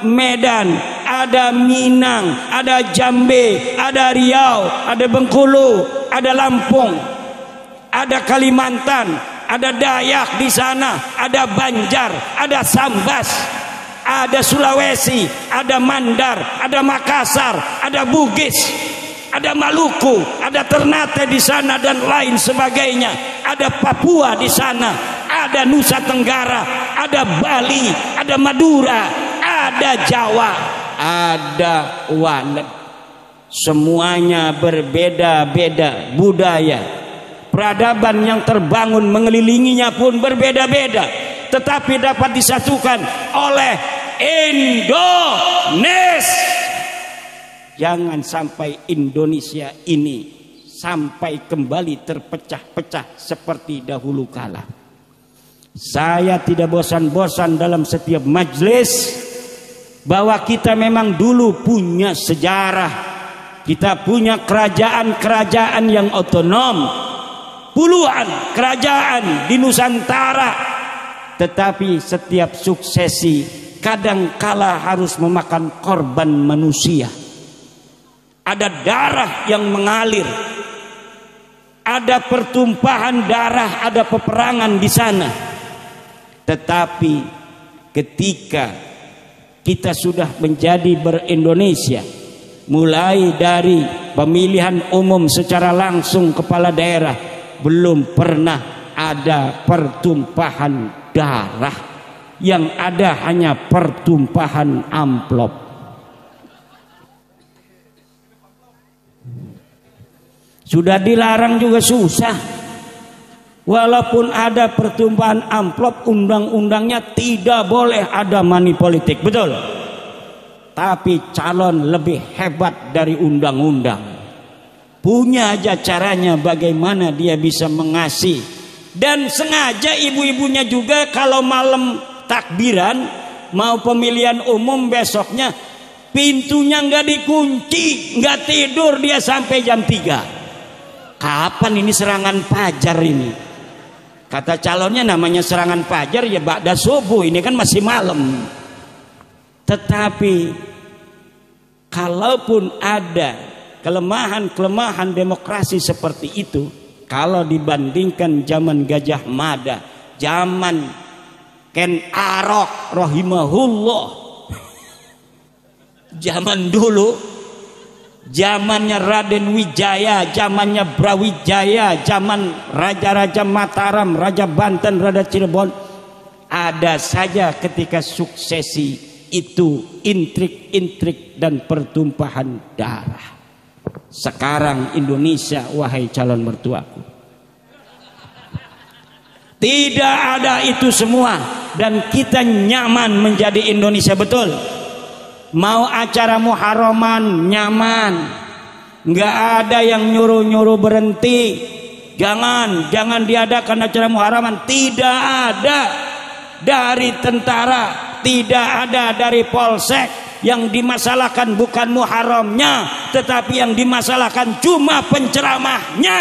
Medan, ada Minang, ada Jambi, ada Riau, ada Bengkulu, ada Lampung, ada Kalimantan, ada Dayak di sana, ada Banjar, ada Sambas, ada Sulawesi, ada Mandar, ada Makassar, ada Bugis, ada Maluku, ada Ternate di sana dan lain sebagainya. Ada Papua di sana, ada Nusa Tenggara, ada Bali, ada Madura, ada Jawa, ada Walet. Semuanya berbeda-beda budaya, peradaban yang terbangun mengelilinginya pun berbeda-beda, tetapi dapat disatukan oleh Indonesia. Jangan sampai Indonesia ini sampai kembali terpecah-pecah seperti dahulu kala. Saya tidak bosan-bosan dalam setiap majelis bahwa kita memang dulu punya sejarah. Kita punya kerajaan-kerajaan yang otonom, puluhan kerajaan di Nusantara. Tetapi setiap suksesi kadangkala harus memakan korban manusia. Ada darah yang mengalir, ada pertumpahan darah, ada peperangan di sana. Tetapi ketika kita sudah menjadi ber-Indonesia, mulai dari pemilihan umum secara langsung kepala daerah, belum pernah ada pertumpahan darah. Yang ada hanya pertumpahan amplop. Sudah dilarang juga susah. Walaupun ada pertumpahan amplop, undang-undangnya tidak boleh ada money politik, betul. Tapi calon lebih hebat dari undang-undang. Punya aja caranya bagaimana dia bisa mengasih. Dan sengaja ibu-ibunya juga kalau malam takbiran mau pemilihan umum besoknya, pintunya nggak dikunci, nggak tidur dia sampai jam 3. Kapan ini serangan fajar ini? Kata calonnya namanya serangan fajar ya ba'da subuh, ini kan masih malam. Tetapi kalaupun ada kelemahan-kelemahan demokrasi seperti itu, kalau dibandingkan zaman Gajah Mada, zaman Ken Arok rahimahullah, zaman dulu, zamannya Raden Wijaya, zamannya Brawijaya, zaman Raja-Raja Mataram, Raja Banten, Raja Cirebon, ada saja ketika suksesi itu intrik-intrik dan pertumpahan darah. Sekarang Indonesia, wahai calon mertuaku, tidak ada itu semua, dan kita nyaman menjadi Indonesia, betul. Mau acara Muharraman nyaman, nggak ada yang nyuruh-nyuruh berhenti. Jangan diadakan acara Muharraman, tidak ada dari tentara, tidak ada dari polsek. Yang dimasalahkan bukan muharramnya, tetapi yang dimasalahkan cuma penceramahnya.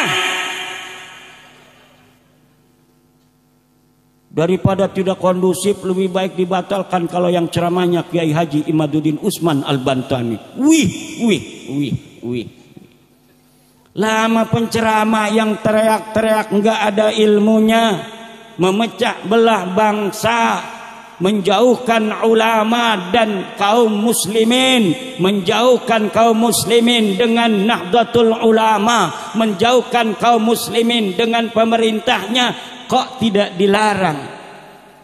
Daripada tidak kondusif, lebih baik dibatalkan kalau yang ceramahnya Kiai Haji Imaduddin Usman Al-Bantani. Wih. Lama penceramah yang teriak-teriak nggak ada ilmunya, memecah belah bangsa, menjauhkan ulama dan kaum muslimin, menjauhkan kaum muslimin dengan Nahdlatul Ulama, menjauhkan kaum muslimin dengan pemerintahnya. Kok tidak dilarang?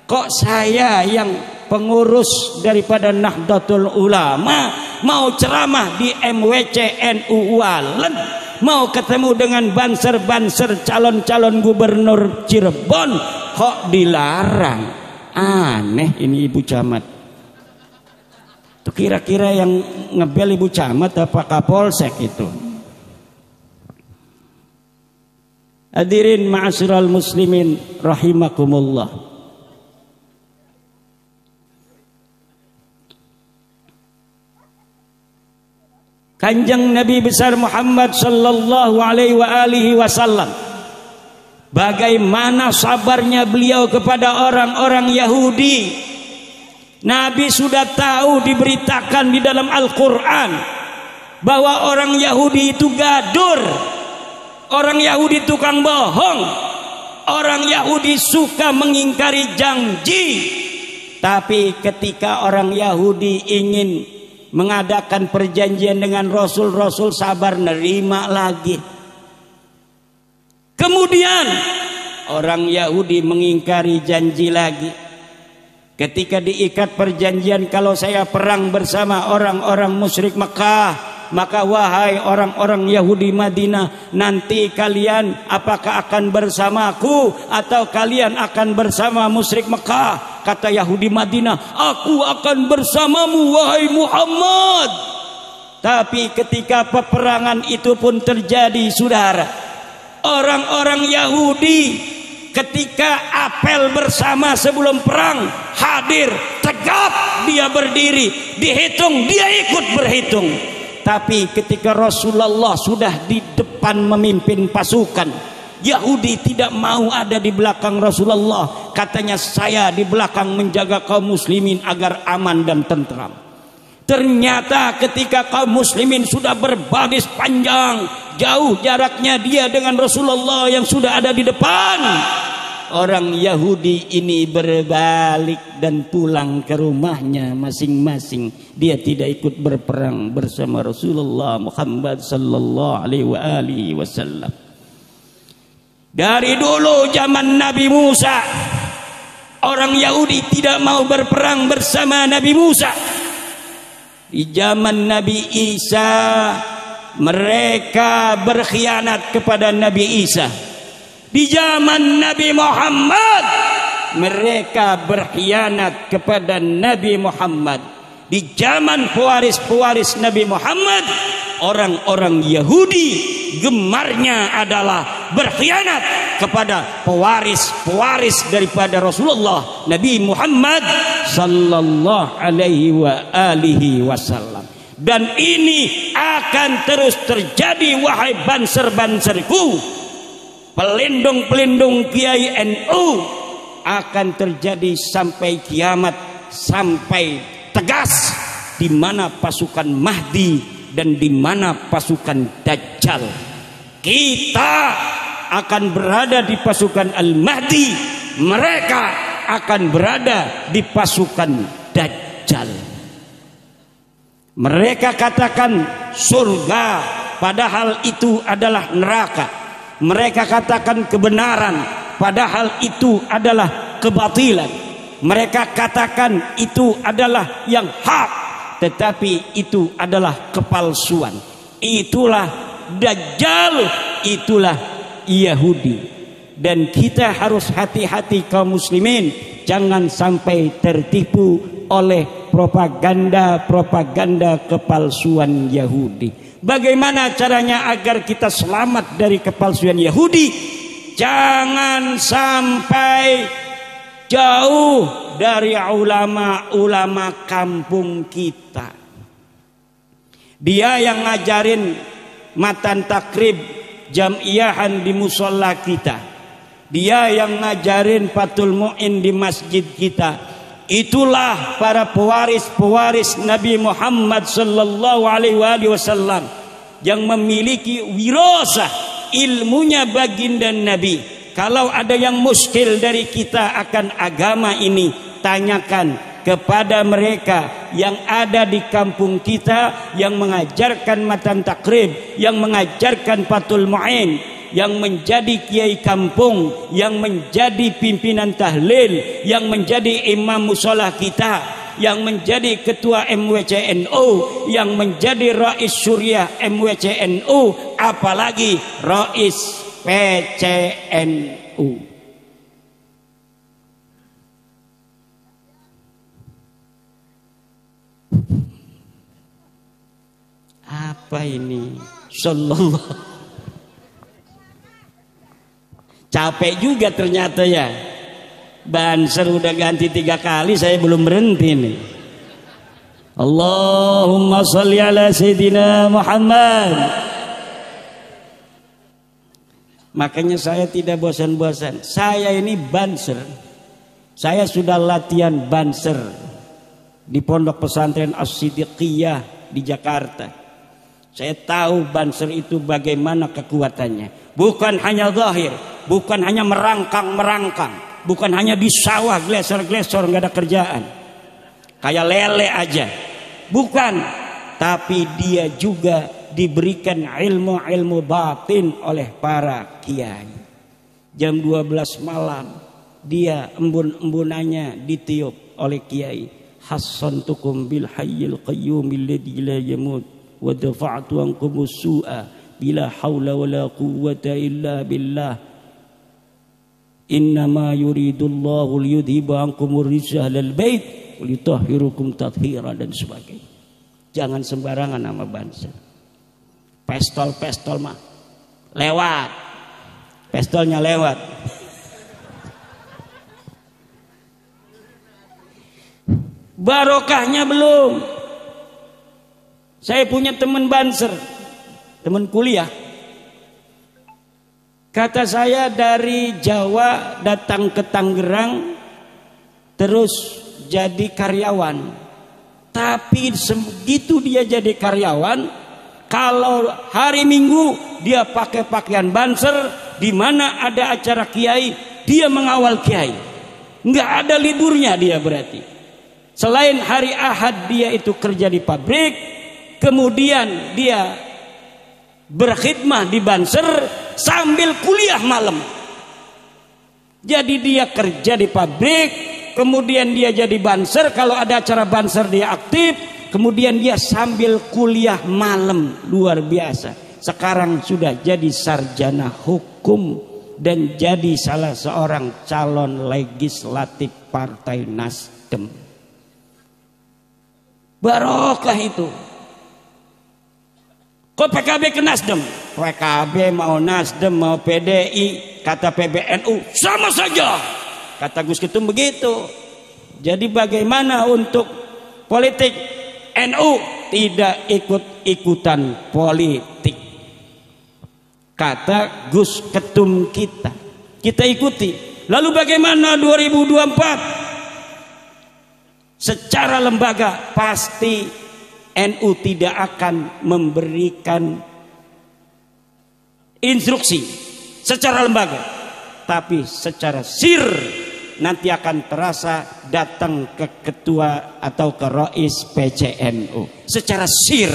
Kok saya yang pengurus daripada Nahdlatul Ulama mau ceramah di MWC NU Walen, mau ketemu dengan banser-banser calon-calon gubernur Cirebon, kok dilarang? Aneh ini Ibu Camat. Itu kira-kira yang ngebel Ibu Camat apa Kapolsek itu? Hadirin ma'asyiral muslimin rahimakumullah. Kanjeng Nabi besar Muhammad sallallahu alaihi wasallam, bagaimana sabarnya beliau kepada orang-orang Yahudi. Nabi sudah tahu, diberitakan di dalam Al-Quran bahwa orang Yahudi itu gadur, orang Yahudi tukang bohong, orang Yahudi suka mengingkari janji. Tapi ketika orang Yahudi ingin mengadakan perjanjian dengan Rasul sabar nerima lagi. Kemudian orang Yahudi mengingkari janji lagi. Ketika diikat perjanjian, kalau saya perang bersama orang-orang musyrik Mekah, maka wahai orang-orang Yahudi Madinah, nanti kalian apakah akan bersamaku atau kalian akan bersama musyrik Mekah? Kata Yahudi Madinah, aku akan bersamamu wahai Muhammad. Tapi ketika peperangan itu pun terjadi, saudara, orang-orang Yahudi ketika apel bersama sebelum perang hadir, tegap dia berdiri, dihitung dia ikut berhitung. Tapi ketika Rasulullah sudah di depan memimpin pasukan, Yahudi tidak mau ada di belakang Rasulullah. Katanya, saya di belakang menjaga kaum muslimin agar aman dan tentram. Ternyata ketika kaum muslimin sudah berbaris panjang, jauh jaraknya dia dengan Rasulullah yang sudah ada di depan, orang Yahudi ini berbalik dan pulang ke rumahnya masing-masing. Dia tidak ikut berperang bersama Rasulullah Muhammad sallallahu alaihi wasallam. Dari dulu zaman Nabi Musa, orang Yahudi tidak mau berperang bersama Nabi Musa. Di zaman Nabi Isa, mereka berkhianat kepada Nabi Isa. Di zaman Nabi Muhammad, mereka berkhianat kepada Nabi Muhammad. Di zaman pewaris-pewaris Nabi Muhammad, orang-orang Yahudi gemarnya adalah berkhianat kepada pewaris-pewaris daripada Rasulullah Nabi Muhammad sallallahu alaihi wasallam. Dan ini akan terus terjadi wahai banser-banserku. pelindung-pelindung Kiai NU akan terjadi sampai kiamat, sampai tegas di mana pasukan Mahdi dan di mana pasukan Dajjal. Kita akan berada di pasukan Al-Mahdi, mereka akan berada di pasukan Dajjal. Mereka katakan surga, padahal itu adalah neraka. Mereka katakan kebenaran, padahal itu adalah kebatilan. Mereka katakan itu adalah yang hak, tetapi itu adalah kepalsuan. Itulah Dajjal, itulah Yahudi. Dan kita harus hati-hati kaum muslimin, jangan sampai tertipu oleh propaganda kepalsuan Yahudi. Bagaimana caranya agar kita selamat dari kepalsuan Yahudi? Jangan sampai jauh dari ulama-ulama kampung kita. Dia yang ngajarin matan takrib jamiahan di musola kita. Dia yang ngajarin Fathul Mu'in di masjid kita. Itulah para pewaris Nabi Muhammad sallallahu alaihi wasallam yang memiliki wirasah, ilmunya baginda Nabi. Kalau ada yang muskil dari kita akan agama ini, tanyakan kepada mereka yang ada di kampung kita, yang mengajarkan matan takrib, yang mengajarkan Fathul Mu'in, yang menjadi kiai kampung, yang menjadi pimpinan tahlil, yang menjadi imam musola kita, yang menjadi ketua MWCNU, yang menjadi rais syuriah MWCNU, apalagi rais PCNU. Apa ini? Sallallahu. Capek juga ternyata ya. Banser udah ganti 3 kali, saya belum berhenti nih. Allahumma sholli ala Sayyidina Muhammad. Makanya saya tidak bosan-bosan. Saya ini banser. Saya sudah latihan banser di Pondok Pesantren As-Siddiqiyah di Jakarta. Saya tahu banser itu bagaimana kekuatannya. Bukan hanya zahir, bukan hanya merangkang, bukan hanya di sawah glesor-glesor nggak ada kerjaan, kayak lele aja. Bukan, tapi dia juga diberikan ilmu-ilmu batin oleh para kiai. Jam 12 malam dia embun-embunannya ditiup oleh kiai. Hassantukum bil hayyil qayyumil ladzi la yamut wa dafa'tu ankum su'a bila haula wala quwwata illa billah. Innama yuridullahu liyudhiba ankumur rijsa ahlal bait wa litahhirukum tathhira dan sebagainya. Jangan sembarangan nama banser. Pestol mah lewat. Pestolnya lewat. Barokahnya belum. Saya punya teman banser, teman kuliah. Kata saya dari Jawa datang ke Tangerang, terus jadi karyawan. Tapi segitu dia jadi karyawan, kalau hari Minggu dia pakai pakaian banser, di mana ada acara kiai, dia mengawal kiai. Nggak ada liburnya dia berarti. Selain hari Ahad dia itu kerja di pabrik, kemudian dia berkhidmah di banser sambil kuliah malam. Jadi dia kerja di pabrik, kemudian dia jadi banser, kalau ada acara banser dia aktif, kemudian dia sambil kuliah malam. Luar biasa. Sekarang sudah jadi sarjana hukum dan jadi salah seorang calon legislatif Partai Nasdem. Barokah itu. Kok PKB ke Nasdem? PKB mau Nasdem mau PDI, kata PBNU sama saja. Kata Gus Ketum begitu. Jadi bagaimana untuk politik? NU tidak ikut-ikutan politik. kata Gus Ketum kita. Kita ikuti. Lalu bagaimana 2024? Secara lembaga pasti NU tidak akan memberikan instruksi secara lembaga, tapi secara sir nanti akan terasa datang ke ketua atau ke Rais PCNU secara sir.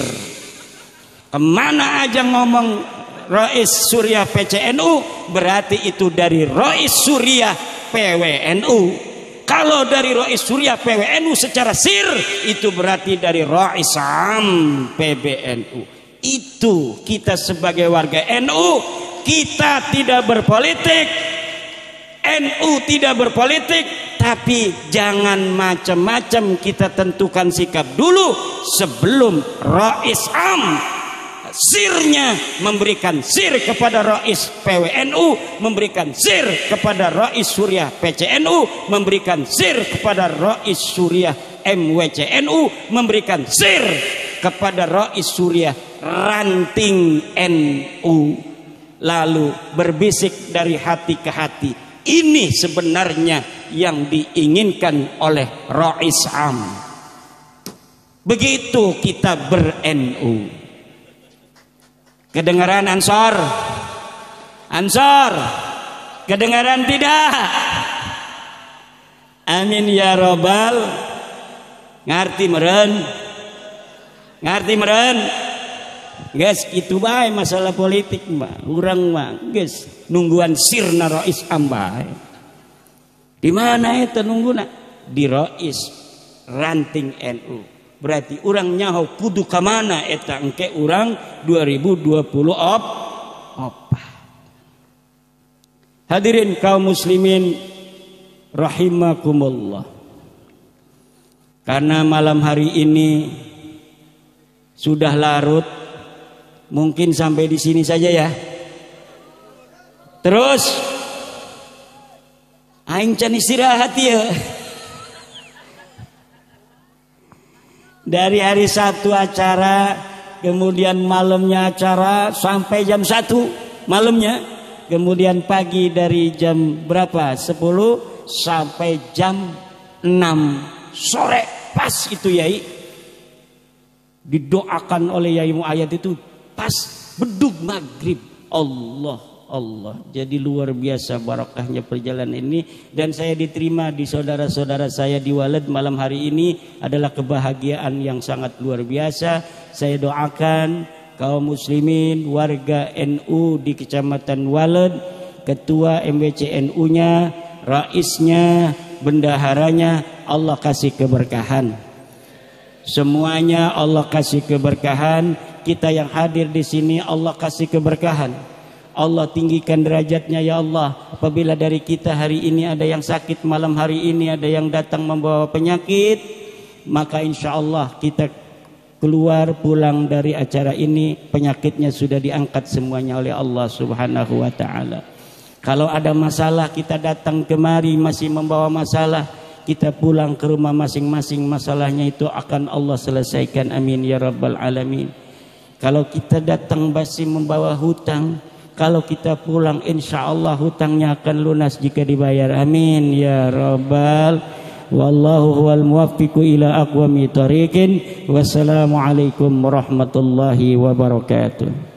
Kemana aja ngomong Rais Surya PCNU, berarti itu dari Rais Surya PWNU. Kalau dari Rais Surya PWNU secara sir, itu berarti dari Rais Am PBNU. Itu kita sebagai warga NU, kita tidak berpolitik, NU tidak berpolitik, tapi jangan macam-macam, kita tentukan sikap dulu sebelum Rais Am sirnya memberikan sir kepada Rais PWNU, memberikan sir kepada Rais Surya PCNU, memberikan sir kepada Rais Surya MWCNU, memberikan sir kepada Rais Surya Ranting NU, lalu berbisik dari hati ke hati. Ini sebenarnya yang diinginkan oleh Rais Am. Begitu kita ber-NU. Kedengaran Ansor? Ansor, kedengaran tidak? Amin ya robbal. Ngerti meren? Ngerti meren? Guys, itu bae masalah politik mbak. Urang mah, guys, nungguan sirna Rais Ambae. Di mana itu nungguna? Di Rais Ranting NU. Berarti orang nyaho kudu kamana eta engke orang 2020 opa. Hadirin kaum muslimin rahimakumullah. Karena malam hari ini sudah larut, mungkin sampai di sini saja ya. Terus aing can istirahat ya. Dari hari Sabtu acara, kemudian malamnya acara sampai jam 1 malamnya, kemudian pagi dari jam berapa? 10 sampai jam 6 sore, pas itu Yai. Didoakan oleh Yai Muayyad itu pas bedug maghrib. Allah. Jadi luar biasa barokahnya perjalanan ini, dan saya diterima di saudara-saudara saya di Walid malam hari ini adalah kebahagiaan yang sangat luar biasa. Saya doakan kaum muslimin warga NU di Kecamatan Walid, ketua MWCNU-nya, raisnya, bendaharanya, Allah kasih keberkahan. Semuanya Allah kasih keberkahan. Kita yang hadir di sini Allah kasih keberkahan. Allah tinggikan derajatnya ya Allah. Apabila dari kita hari ini ada yang sakit, malam hari ini ada yang datang membawa penyakit, maka insya Allah kita keluar pulang dari acara ini penyakitnya sudah diangkat semuanya oleh Allah Subhanahu wa ta'ala. Kalau ada masalah kita datang kemari masih membawa masalah, kita pulang ke rumah masing-masing, masalahnya itu akan Allah selesaikan, amin ya rabbal alamin. Kalau kita datang masih membawa hutang, kalau kita pulang insya Allah hutangnya akan lunas jika dibayar. Amin ya rabbal. Wallahu huwal muwaffiqu ila aqwami thariqin. Wassalamualaikum warahmatullahi wabarakatuh.